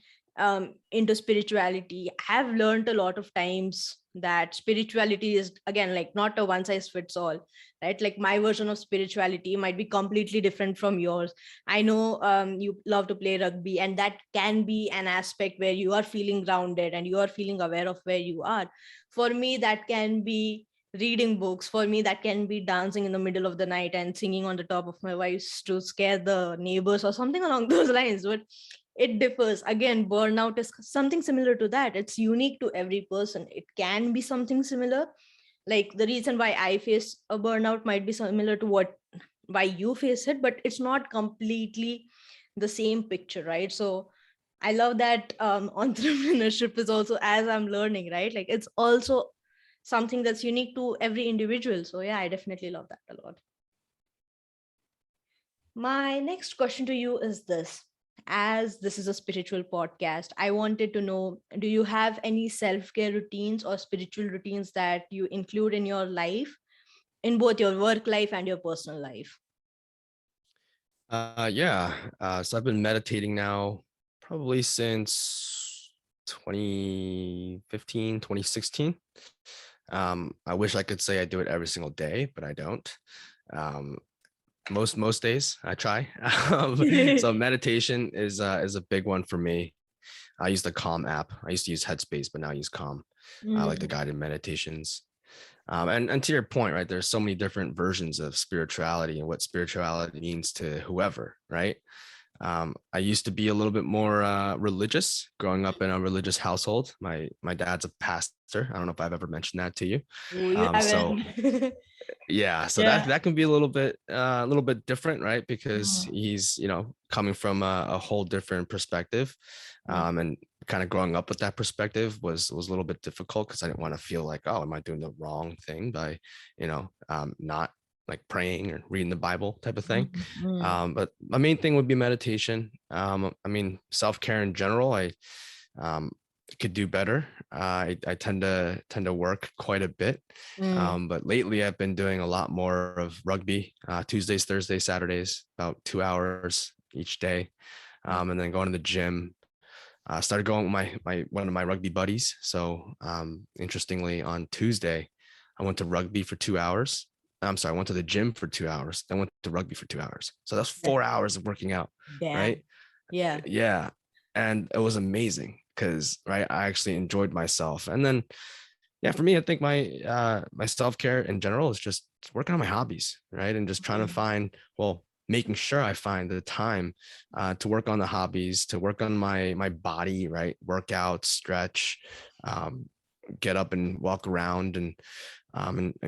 A: into spirituality. I have learned a lot of times that spirituality is, again, like, not a one size fits all, right? Like, my version of spirituality might be completely different from yours. I know you love to play rugby, and that can be an aspect where you are feeling grounded and you are feeling aware of where you are. For me, that can be reading books. For me, that can be dancing in the middle of the night and singing on the top of my voice to scare the neighbors or something along those lines. But it differs. Again, burnout is something similar to that. It's unique to every person. It can be something similar. Like, the reason why I face a burnout might be similar to why you face it, but it's not completely the same picture, right? So I love that entrepreneurship is also, as I'm learning, right? Like, it's also something that's unique to every individual. So yeah, I definitely love that a lot. My next question to you is this. As this is a spiritual podcast, I wanted to know, do you have any self-care routines or spiritual routines that you include in your life, in both your work life and your personal life?
B: So I've been meditating now probably since 2015, 2016. I wish I could say I do it every single day, but I don't. Most days I try. So meditation is a big one for me. I use the Calm app. I used to use Headspace, but now I use Calm. I like the guided meditations. And to your point, right, there's so many different versions of spirituality and what spirituality means to whoever, right? I used to be a little bit more religious, growing up in a religious household. My dad's a pastor. I don't know if I've ever mentioned that to you. So that can be a little bit different, right? Because he's coming from a whole different perspective, and kind of growing up with that perspective was a little bit difficult, because I didn't want to feel like, oh, am I doing the wrong thing by not like praying or reading the Bible type of thing. But my main thing would be meditation. Self-care in general, I could do better. I tend to work quite a bit. But lately I've been doing a lot more of rugby, Tuesdays, Thursdays, Saturdays, about 2 hours each day. And then going to the gym. Started going with my one of my rugby buddies. So interestingly, on Tuesday, I went to rugby for 2 hours. I'm sorry, I went to the gym for 2 hours, then went to rugby for 2 hours. So that's 4 hours of working out.
A: Damn.
B: Right?
A: Yeah.
B: Yeah. And it was amazing because, right, I actually enjoyed myself. And then, yeah, for me, I think my self-care in general is just working on my hobbies, right? And just trying to find, making sure I find the time to work on the hobbies, to work on my body, right? Workout, stretch, get up and walk around and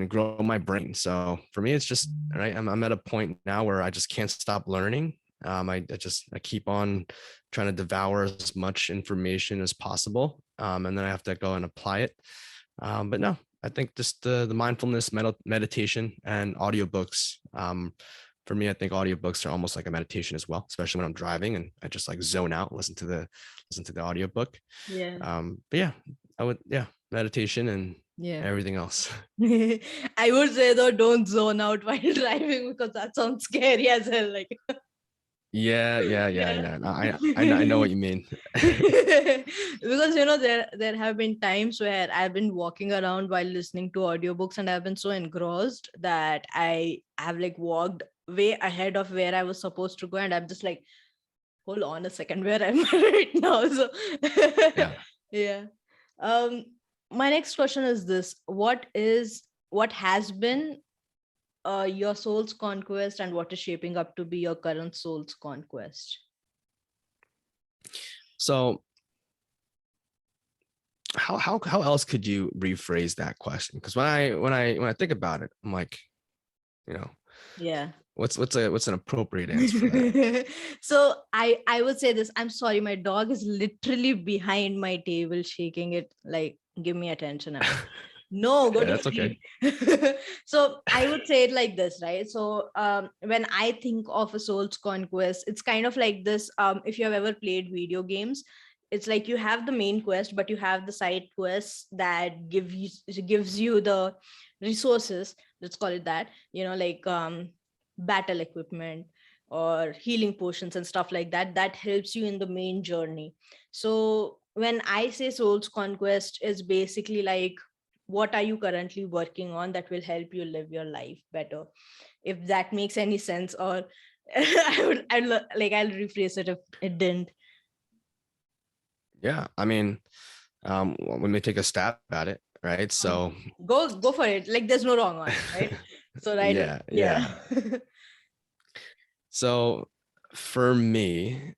B: grow my brain. So for me, it's just right. I'm at a point now where I just can't stop learning. I keep on trying to devour as much information as possible, and then I have to go and apply it. But no, I think just the mindfulness, meditation, and audiobooks. For me, I think audiobooks are almost like a meditation as well, especially when I'm driving and I just like zone out, listen to the audiobook.
A: Yeah.
B: But yeah, meditation and
A: Yeah.
B: everything else.
A: I would say though, don't zone out while driving because that sounds scary as hell. Like,
B: Yeah.
A: yeah.
B: I know what you mean.
A: Because there have been times where I've been walking around while listening to audiobooks and I've been so engrossed that I have like walked way ahead of where I was supposed to go, and I'm just like, hold on a second, where am I right now? So
B: Yeah.
A: yeah. My next question is this: what has been your soul's conquest, and what is shaping up to be your current soul's conquest?
B: So how else could you rephrase that question? Because when I think about it, I'm like,
A: Yeah.
B: what's an appropriate answer for that?
A: So I would say this. I'm sorry, my dog is literally behind my table shaking it like, give me attention. No, go
B: Yeah,
A: to
B: that's okay.
A: sleep. So I would say it like this, right? So when I think of a soul's conquest, it's kind of like this. If you have ever played video games, it's like you have the main quest, but you have the side quests that gives you the resources. Let's call it that. Like battle equipment or healing potions and stuff like that. That helps you in the main journey. So when I say soul's conquest, is basically like, what are you currently working on that will help you live your life better, if that makes any sense? Or I'll rephrase it if it didn't.
B: Yeah, I mean, let me take a stab at it, right? So
A: Go for it, like there's no wrong one, right? So right.
B: yeah. So for me,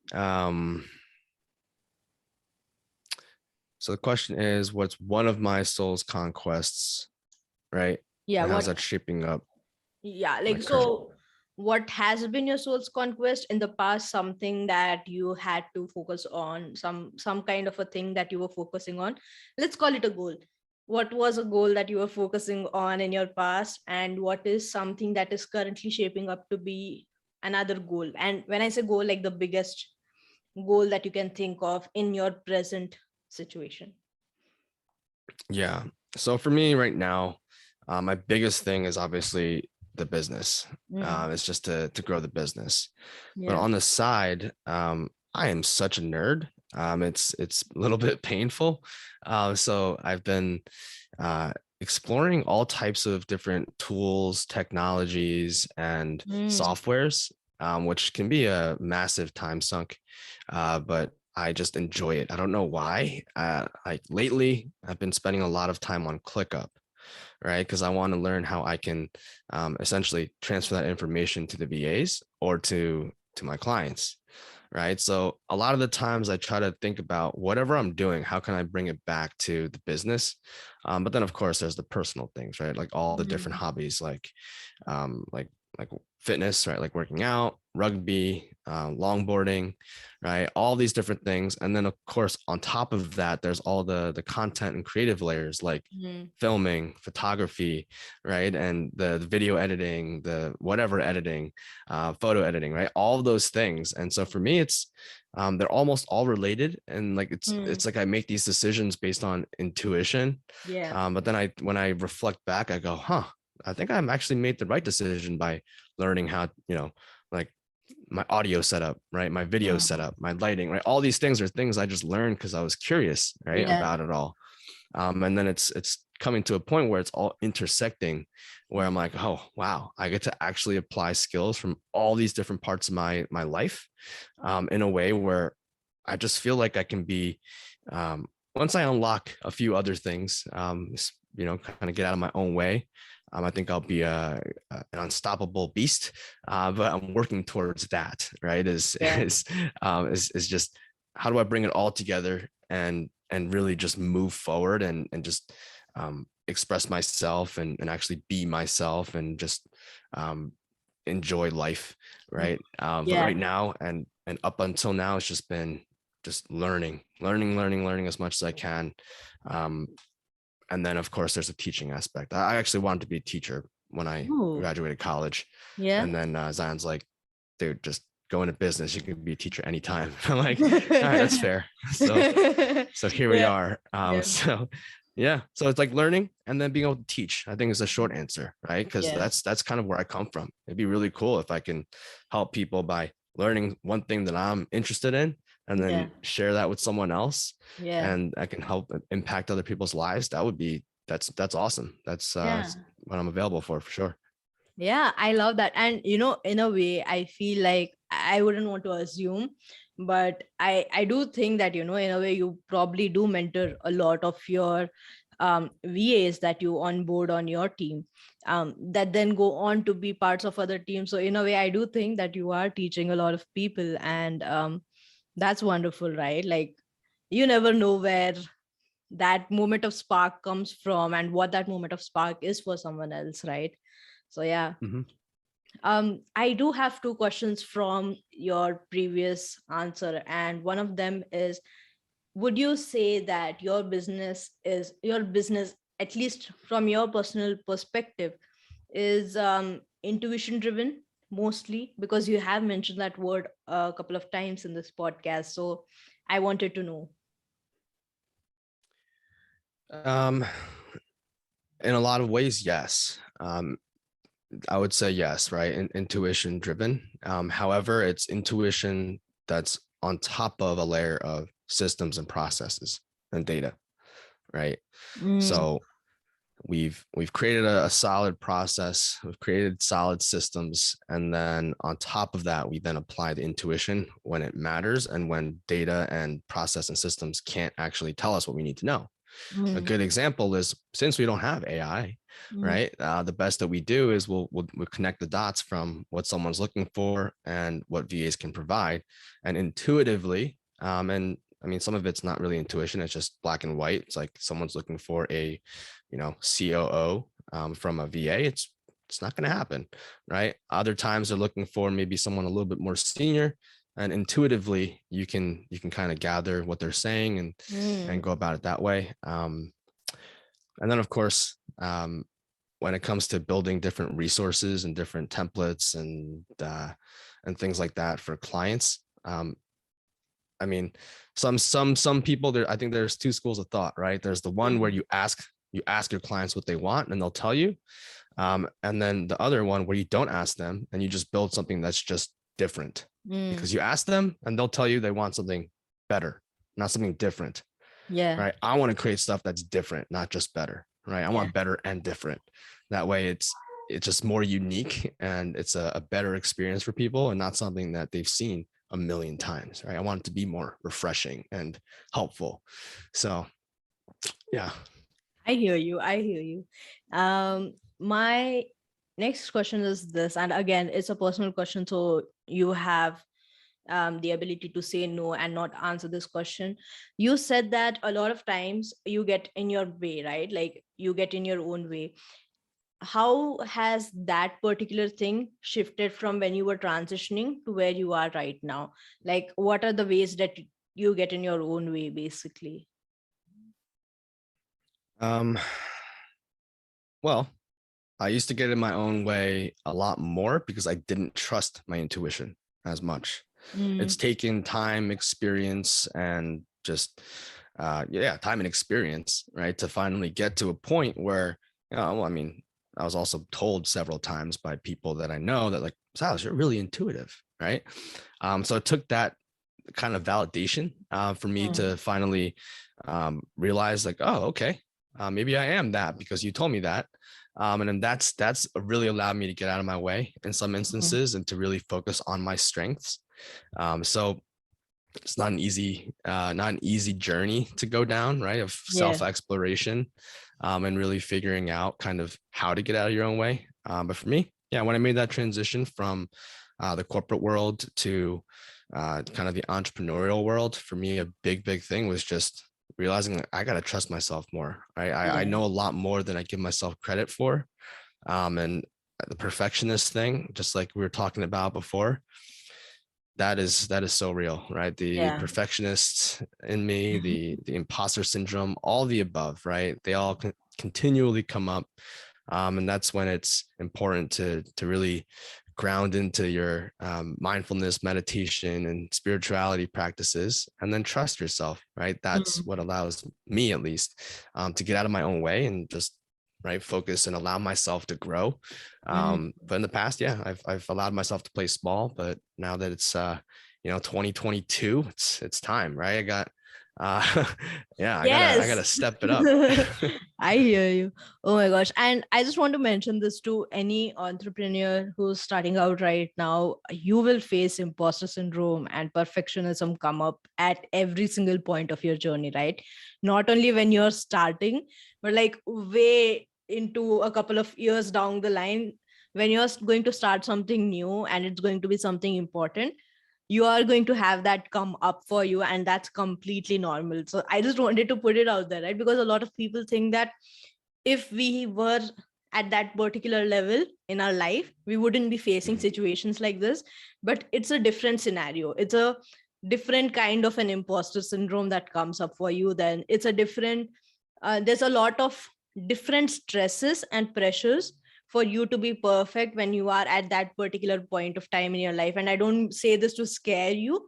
B: so the question is, what's one of my soul's conquests, right?
A: Yeah,
B: And how's
A: what
B: that shaping up my current?
A: so what has been your soul's conquest in the past? Something that you had to focus on, some kind of a thing that you were focusing on. Let's call it a goal. What was a goal that you were focusing on in your past, and what is something that is currently shaping up to be another goal? And when I say goal, like the biggest goal that you can think of in your present situation.
B: Yeah. So for me right now, my biggest thing is obviously the business. It's just to grow the business. But
A: Yeah.
B: on the side, I am such a nerd. It's a little bit painful. So I've been exploring all types of different tools, technologies, and softwares, which can be a massive time sunk. But I just enjoy it. I don't know why. Like lately, I've been spending a lot of time on ClickUp, right? Because I want to learn how I can essentially transfer that information to the VAs or to my clients, right? So a lot of the times I try to think about whatever I'm doing, how can I bring it back to the business? But then of course there's the personal things, right? Like all the different hobbies, like fitness, right? Like working out, rugby, longboarding, right? All these different things. And then of course, on top of that, there's all the content and creative layers like filming, photography, right? And the video editing, the whatever editing, photo editing, right? All of those things. And so for me, it's they're almost all related. And like it's like I make these decisions based on intuition.
A: Yeah.
B: But then when I reflect back, I go, I think I'm actually made the right decision by learning how, like my audio setup, right? My video setup, my lighting, right? All these things are things I just learned because I was curious, right? About it all. And then it's coming to a point where it's all intersecting, where I'm like, oh, wow, I get to actually apply skills from all these different parts of my life in a way where I just feel like I can be, once I unlock a few other things, kind of get out of my own way. I think I'll be an unstoppable beast, but I'm working towards that. Right? Is just how do I bring it all together and and really just move forward and just express myself and actually be myself and just enjoy life, right? But right now and up until now, it's just been just learning as much as I can. And then of course there's a teaching aspect. I actually wanted to be a teacher when I graduated college. And then Zion's like, dude, just go into business. You can be a teacher anytime. I'm like, all right, that's fair. So here we are. So yeah, so it's like learning and then being able to teach, I think, is a short answer, right? Because that's kind of where I come from. It'd be really cool if I can help people by learning one thing that I'm interested in and then share that with someone else, and I can help impact other people's lives. That's awesome. That's what I'm available for sure.
A: Yeah, I love that. And in a way, I feel like I wouldn't want to assume, but I do think that in a way you probably do mentor a lot of your VAs that you onboard on your team, that then go on to be parts of other teams. So in a way, I do think that you are teaching a lot of people, and that's wonderful, right? Like, you never know where that moment of spark comes from and what that moment of spark is for someone else, right? So yeah. I do have two questions from your previous answer, and one of them is, would you say that your business, at least from your personal perspective, is intuition driven mostly? Because you have mentioned that word a couple of times in this podcast, so I wanted to know.
B: In a lot of ways, yes. I would say yes, right? Intuition driven. However, it's intuition that's on top of a layer of systems and processes and data, right? So we've created a solid process, we've created solid systems, and then on top of that, we then apply the intuition when it matters and when data and process and systems can't actually tell us what we need to know. A good example is, since we don't have AI, right? The best that we do is we'll connect the dots from what someone's looking for and what VAs can provide, and intuitively, and I mean, some of it's not really intuition; it's just black and white. It's like someone's looking for a, COO from a VA. It's not going to happen, right? Other times they're looking for maybe someone a little bit more senior, and intuitively you can kind of gather what they're saying and go about it that way. And then of course, when it comes to building different resources and different templates and things like that for clients, I mean, some people there, I think there's two schools of thought, right? There's the one where you ask your clients what they want and they'll tell you, and then the other one where you don't ask them and you just build something that's just different, because you ask them and they'll tell you they want something better, not something different. Right? I want to create stuff that's different, not just better, right? I want better and different. That way it's just more unique and it's a better experience for people and not something that they've seen a million times, right? I want it to be more refreshing and helpful. So yeah.
A: I hear you. My next question is this, and again, it's a personal question, so you have the ability to say no and not answer this question. You said that a lot of times you get in your way, right? Like, you get in your own way. How has that particular thing shifted from when you were transitioning to where you are right now? Like, what are the ways that you get in your own way, basically?
B: Well, I used to get in my own way a lot more because I didn't trust my intuition as much. It's taken time, experience, and just time and experience, right, to finally get to a point where, well, I mean, I was also told several times by people that I know that, like, Silas, you're really intuitive, right? So it took that kind of validation for me to finally realize, like, oh, okay, maybe I am that because you told me that. And then that's really allowed me to get out of my way in some instances and to really focus on my strengths. So it's not an easy journey to go down, right? Of self-exploration and really figuring out kind of how to get out of your own way. But for me, when I made that transition from the corporate world to kind of the entrepreneurial world, for me, a big thing was just realizing that I got to trust myself more. Right. I
A: Yeah.
B: know a lot more than I give myself credit for. And the perfectionist thing, just like we were talking about before, that is so real, right? The
A: Yeah.
B: perfectionist in me, the imposter syndrome, all the above, right? They all continually come up. And that's when it's important to really ground into your mindfulness, meditation, and spirituality practices, and then trust yourself, right? That's
A: Mm.
B: what allows me, at least, to get out of my own way and just focus and allow myself to grow.
A: Mm.
B: But in the past, yeah, I've allowed myself to play small, but now that it's 2022, it's time, right? I got uh yeah, I gotta
A: Yes.
B: step it up.
A: I hear you. Oh my gosh. And I just want to mention this to any entrepreneur who's starting out right now. You will face imposter syndrome and perfectionism come up at every single point of your journey, right? Not only when you're starting, but like way into a couple of years down the line, when you're going to start something new and it's going to be something important, you are going to have that come up for you, and that's completely normal. So I just wanted to put it out there, right? Because a lot of people think that if we were at that particular level in our life, we wouldn't be facing situations like this. But it's a different scenario. It's a different kind of an imposter syndrome that comes up for you. Then it's a different there's a lot of different stresses and pressures for you to be perfect when you are at that particular point of time in your life. And I don't say this to scare you,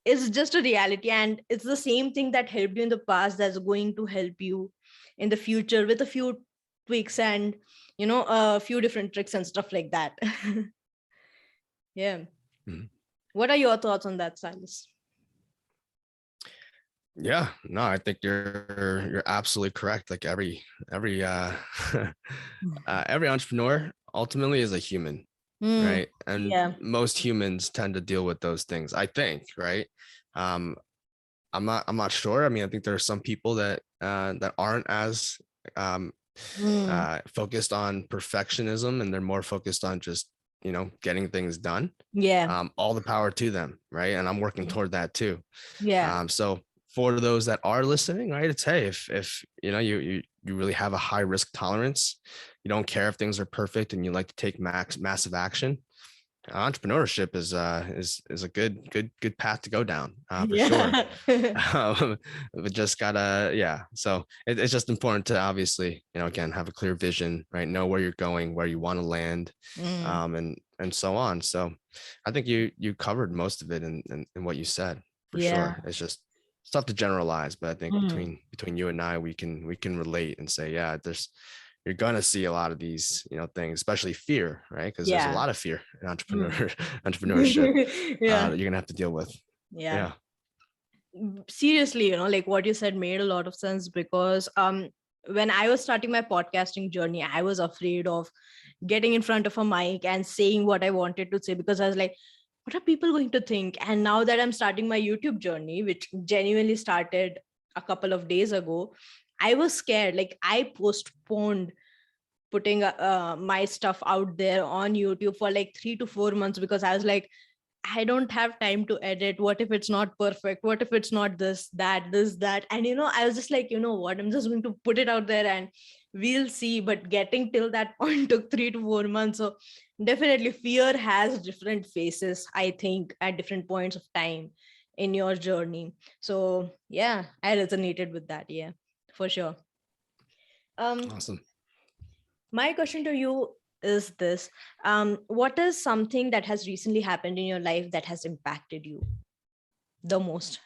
A: it's just a reality, and it's the same thing that helped you in the past that's going to help you in the future with a few tweaks and a few different tricks and stuff like that. Yeah.
B: Mhm.
A: What are your thoughts on that, Silas?
B: Yeah, no, I think you're absolutely correct. Like every every entrepreneur ultimately is a human,
A: Mm,
B: right? And
A: yeah.
B: most humans tend to deal with those things, I think, right? Um, I'm not sure. I mean, I think there are some people that aren't as um
A: Mm,
B: focused on perfectionism, and they're more focused on just getting things done.
A: yeah.
B: All the power to them, right? And I'm working toward that too.
A: Yeah.
B: So for those that are listening, right, it's, hey, if you really have a high risk tolerance, you don't care if things are perfect, and you like to take massive action, entrepreneurship is a good path to go down, for sure.
A: Yeah.
B: But just gotta, yeah. So it's just important to obviously, again, have a clear vision, right? Know where you're going, where you want to land,
A: Mm,
B: and so on. So I think you covered most of it in what you said, for
A: yeah.
B: sure. It's tough to generalize, but I think
A: Mm,
B: between you and I, we can relate and say, yeah, you're gonna see a lot of these, things, especially fear, right? Because there's a
A: yeah.
B: lot of fear in
A: Mm.
B: entrepreneurship
A: Yeah.
B: that you're gonna have to deal with.
A: Yeah.
B: Yeah.
A: Seriously, like what you said made a lot of sense, because when I was starting my podcasting journey, I was afraid of getting in front of a mic and saying what I wanted to say, because I was like, what are people going to think? And now that I'm starting my YouTube journey, which genuinely started a couple of days ago, I was scared. Like I postponed putting my stuff out there on YouTube for like 3 to 4 months, because I was like, I don't have time to edit. What if it's not perfect? What if it's not this, that? And I was just like, you know what? I'm just going to put it out there and we'll see. But getting till that point took 3 to 4 months. So definitely fear has different faces, I think, at different points of time in your journey. So yeah, I resonated with that. Yeah, for sure. Um,
B: Awesome.
A: my question to you is this. What is something that has recently happened in your life that has impacted you the most?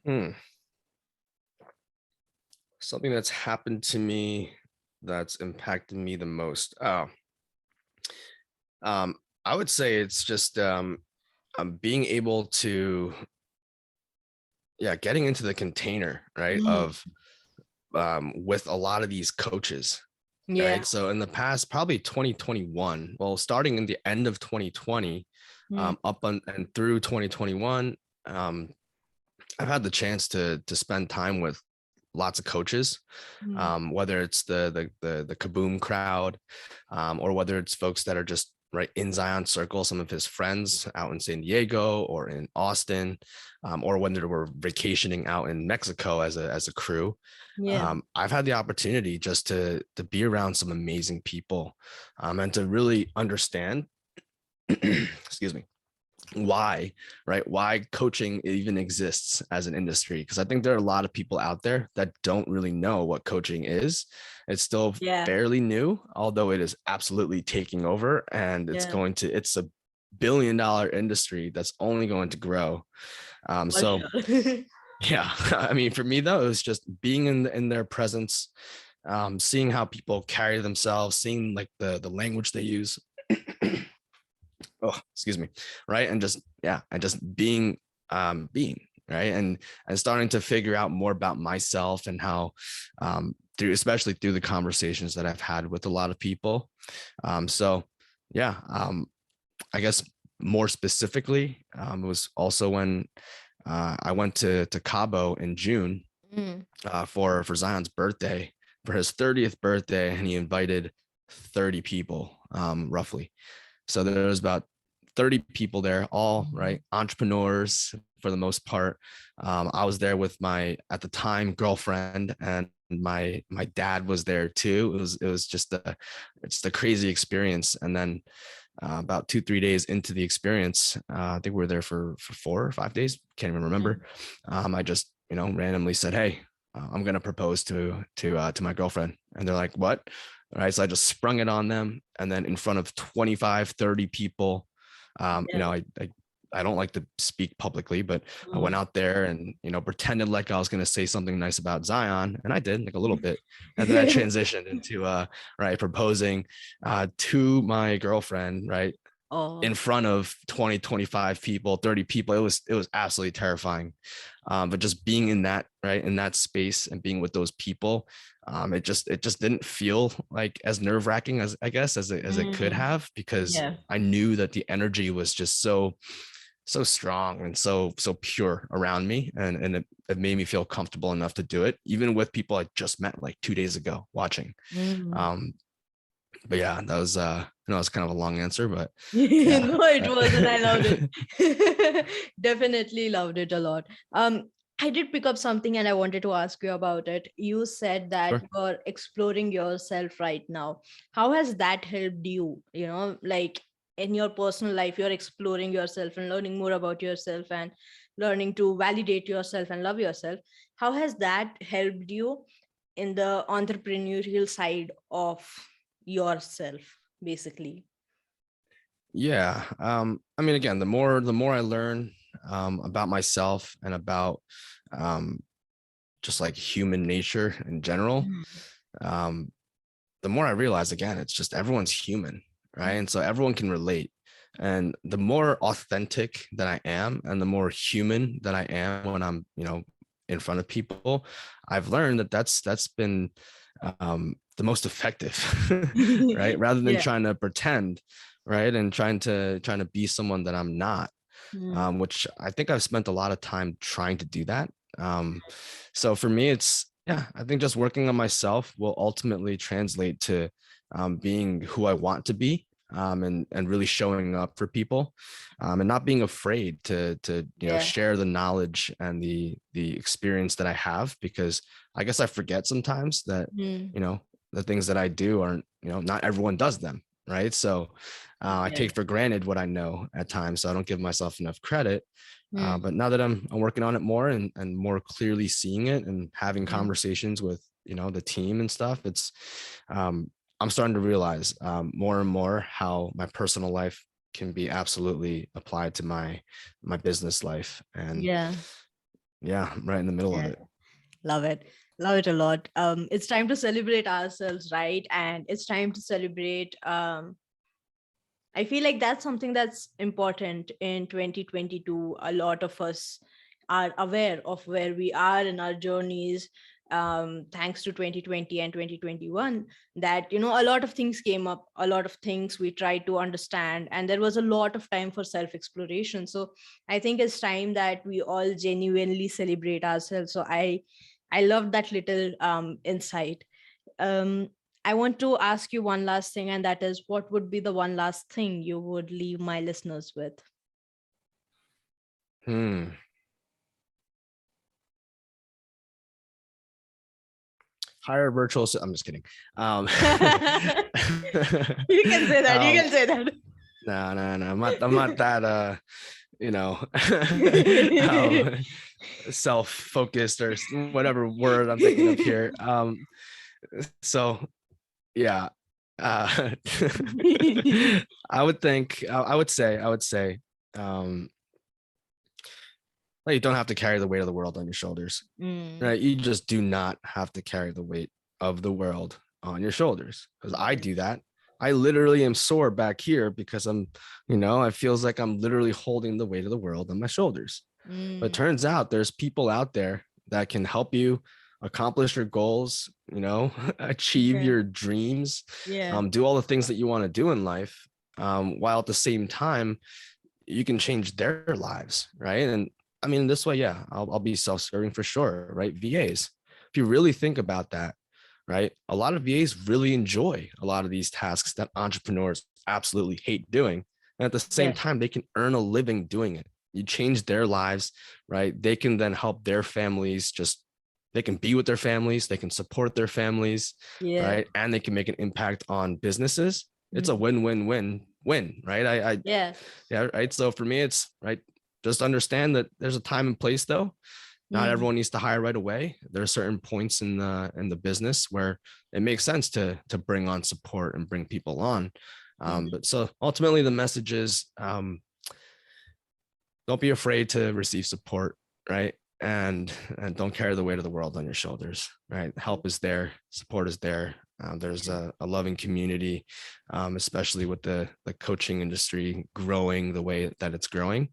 B: Hmm. Something that's happened to me that's impacted me the most. Oh, um, I would say it's just being able to, yeah, getting into the container, right,
A: Mm,
B: of with a lot of these coaches,
A: yeah.
B: right? So in the past, probably 2021, well, starting in the end of 2020,
A: Mm,
B: up on and through 2021, um, I've had the chance to spend time with lots of coaches,
A: mm,
B: whether it's the kaboom crowd, or whether it's folks that are just right in Zion Circle, some of his friends out in San Diego or in Austin, or when they were vacationing out in Mexico as a crew.
A: Yeah.
B: I've had the opportunity just to be around some amazing people, and to really understand, excuse me, why, right? Why coaching even exists as an industry. Because I think there are a lot of people out there that don't really know what coaching is. It's still
A: Yeah.
B: fairly new, although it is absolutely taking over, and
A: Yeah.
B: it's a billion-dollar industry that's only going to grow.
A: For
B: So
A: sure.
B: yeah, I mean, for me though, it was just being in their presence, seeing how people carry themselves, seeing like the language they use. Oh, excuse me, right? And just, yeah, and just being right, and starting to figure out more about myself and how, through, especially through the conversations that I've had with a lot of people. So yeah, I guess more specifically, it was also when I went to Cabo in June,
A: Mm.
B: for Zion's birthday, for his 30th birthday, and he invited 30 people, roughly. So there was about 30 people there, all right, entrepreneurs for the most part. I was there with my, at the time, girlfriend, and my dad was there too. It was just a crazy experience. And then about 2-3 days into the experience, I think we were there for 4 or 5 days, can't even remember. I just, randomly said, hey, I'm gonna propose to my girlfriend. And they're like, what? All right, so I just sprung it on them, and then in front of 25, 30 people,
A: Yeah.
B: I don't like to speak publicly, but I went
A: Mm.
B: out there and, pretended like I was going to say something nice about Zion, and I did, like, a little bit. And then I transitioned into, right, proposing to my girlfriend, right, in
A: Oh.
B: front of 20, 25 people, 30 people. It was absolutely terrifying. But just being in that, right, in that space, and being with those people, it just didn't feel like as nerve-wracking as, I guess, as it could
A: Mm.
B: have, because
A: Yeah.
B: I knew that the energy was just so strong and so pure around me, and it made me feel comfortable enough to do it, even with people I just met like 2 days ago watching.
A: Mm.
B: um but yeah, that was it's kind of a long answer, but yeah.
A: No, it wasn't. I loved it. Definitely loved it a lot. I did pick up something and I wanted to ask you about it. You said that
B: Sure.
A: you're exploring yourself right now. How has that helped you? Like in your personal life, you're exploring yourself and learning more about yourself and learning to validate yourself and love yourself. How has that helped you in the entrepreneurial side of yourself, basically?
B: Yeah. I mean, again, the more I learn about myself and about, um, just like human nature in general, um, the more I realize, again, it's just everyone's human, right? And so everyone can relate. And the more authentic that I am, and the more human that I am when I'm, in front of people, I've learned that that's been, the most effective, right? Rather than
A: Yeah.
B: trying to pretend, right, and trying to be someone that I'm not,
A: Mm.
B: which I think I've spent a lot of time trying to do that. So for me, it's, yeah, I think just working on myself will ultimately translate to, being who I want to be, and really showing up for people, and not being afraid to
A: Yeah.
B: share the knowledge and the experience that I have, because I guess I forget sometimes that,
A: Mm.
B: the things that I do aren't, not everyone does them, right? So I
A: Yeah.
B: take for granted what I know at times, so I don't give myself enough credit.
A: Mm.
B: But now that I'm working on it more, and more clearly seeing it and having
A: Yeah.
B: conversations with, the team and stuff, it's, I'm starting to realize, more and more how my personal life can be absolutely applied to my business life. And
A: Yeah.
B: yeah, I'm right in the middle of
A: Yeah.
B: it.
A: Love it. Love it a lot. It's time to celebrate ourselves, right? And it's time to celebrate. I feel like that's something that's important in 2022. A lot of us are aware of where we are in our journeys, thanks to 2020 and 2021. That, a lot of things came up, a lot of things we tried to understand, and there was a lot of time for self exploration. So I think it's time that we all genuinely celebrate ourselves. So I love that little insight. um I want to ask you one last thing, and that is, what would be the one last thing you would leave my listeners with?
B: Hire virtual. I'm just kidding.
A: You can say that. You can say that.
B: No. I'm not that. Self-focused or whatever word I'm thinking of here. So yeah. I would say you don't have to carry the weight of the world on your shoulders. Right? You just do not have to carry the weight of the world on your shoulders, because I do that. I literally am sore back here because it feels like I'm literally holding the weight of the world on my shoulders. But it turns out there's people out there that can help you accomplish your goals, achieve your dreams, do all the things that you want to do in life, while at the same time you can change their lives, right? And I mean, this way, I'll be self-serving for sure, right? VAs, if you really think about that, right? A lot of VAs really enjoy a lot of these tasks that entrepreneurs absolutely hate doing. And at the same time, they can earn a living doing it. You change their lives, right? They can then help their families, they can be with their families, they can support their families, right? And they can make an impact on businesses. It's a win-win-win-win, right? Right. So for me, it's right. Just understand that there's a time and place, though. Not everyone needs to hire right away. There are certain points in the business where it makes sense to bring on support and bring people on. But so ultimately, the message is, don't be afraid to receive support, right? And don't carry the weight of the world on your shoulders, right? Help is there, support is there. There's a loving community, especially with the coaching industry growing the way that it's growing.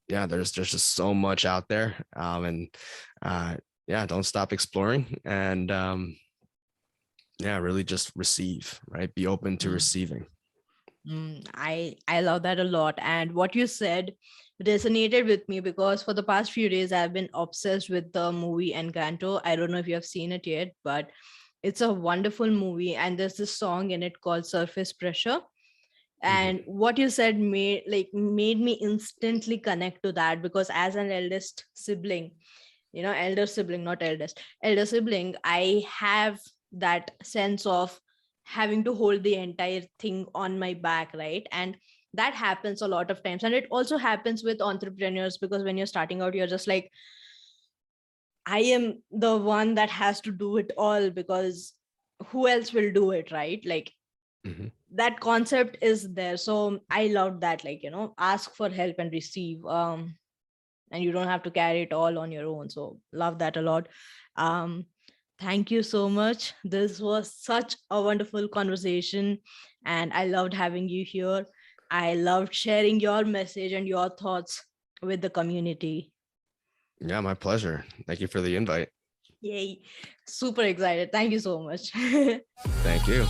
B: There's just so much out there, and don't stop exploring, and really just receive, right? Be open to receiving.
A: I love that a lot, and what you said resonated with me because for the past few days I've been obsessed with the movie Encanto. I don't know if you have seen it yet, but it's a wonderful movie, and there's this song in it called Surface Pressure. And what you said made me instantly connect to that, because as an eldest sibling, elder sibling, not eldest, elder sibling, I have that sense of having to hold the entire thing on my back, right? And that happens a lot of times, and it also happens with entrepreneurs, because when you're starting out, you're just like, I am the one that has to do it all, because who else will do it, right? That concept is there. So I love that, ask for help and receive, and you don't have to carry it all on your own. So love that a lot. Thank you so much. This was such a wonderful conversation, and I loved having you here. I loved sharing your message and your thoughts with the community.
B: Yeah, my pleasure. Thank you for the invite.
A: Yay. Super excited. Thank you so much.
B: Thank you.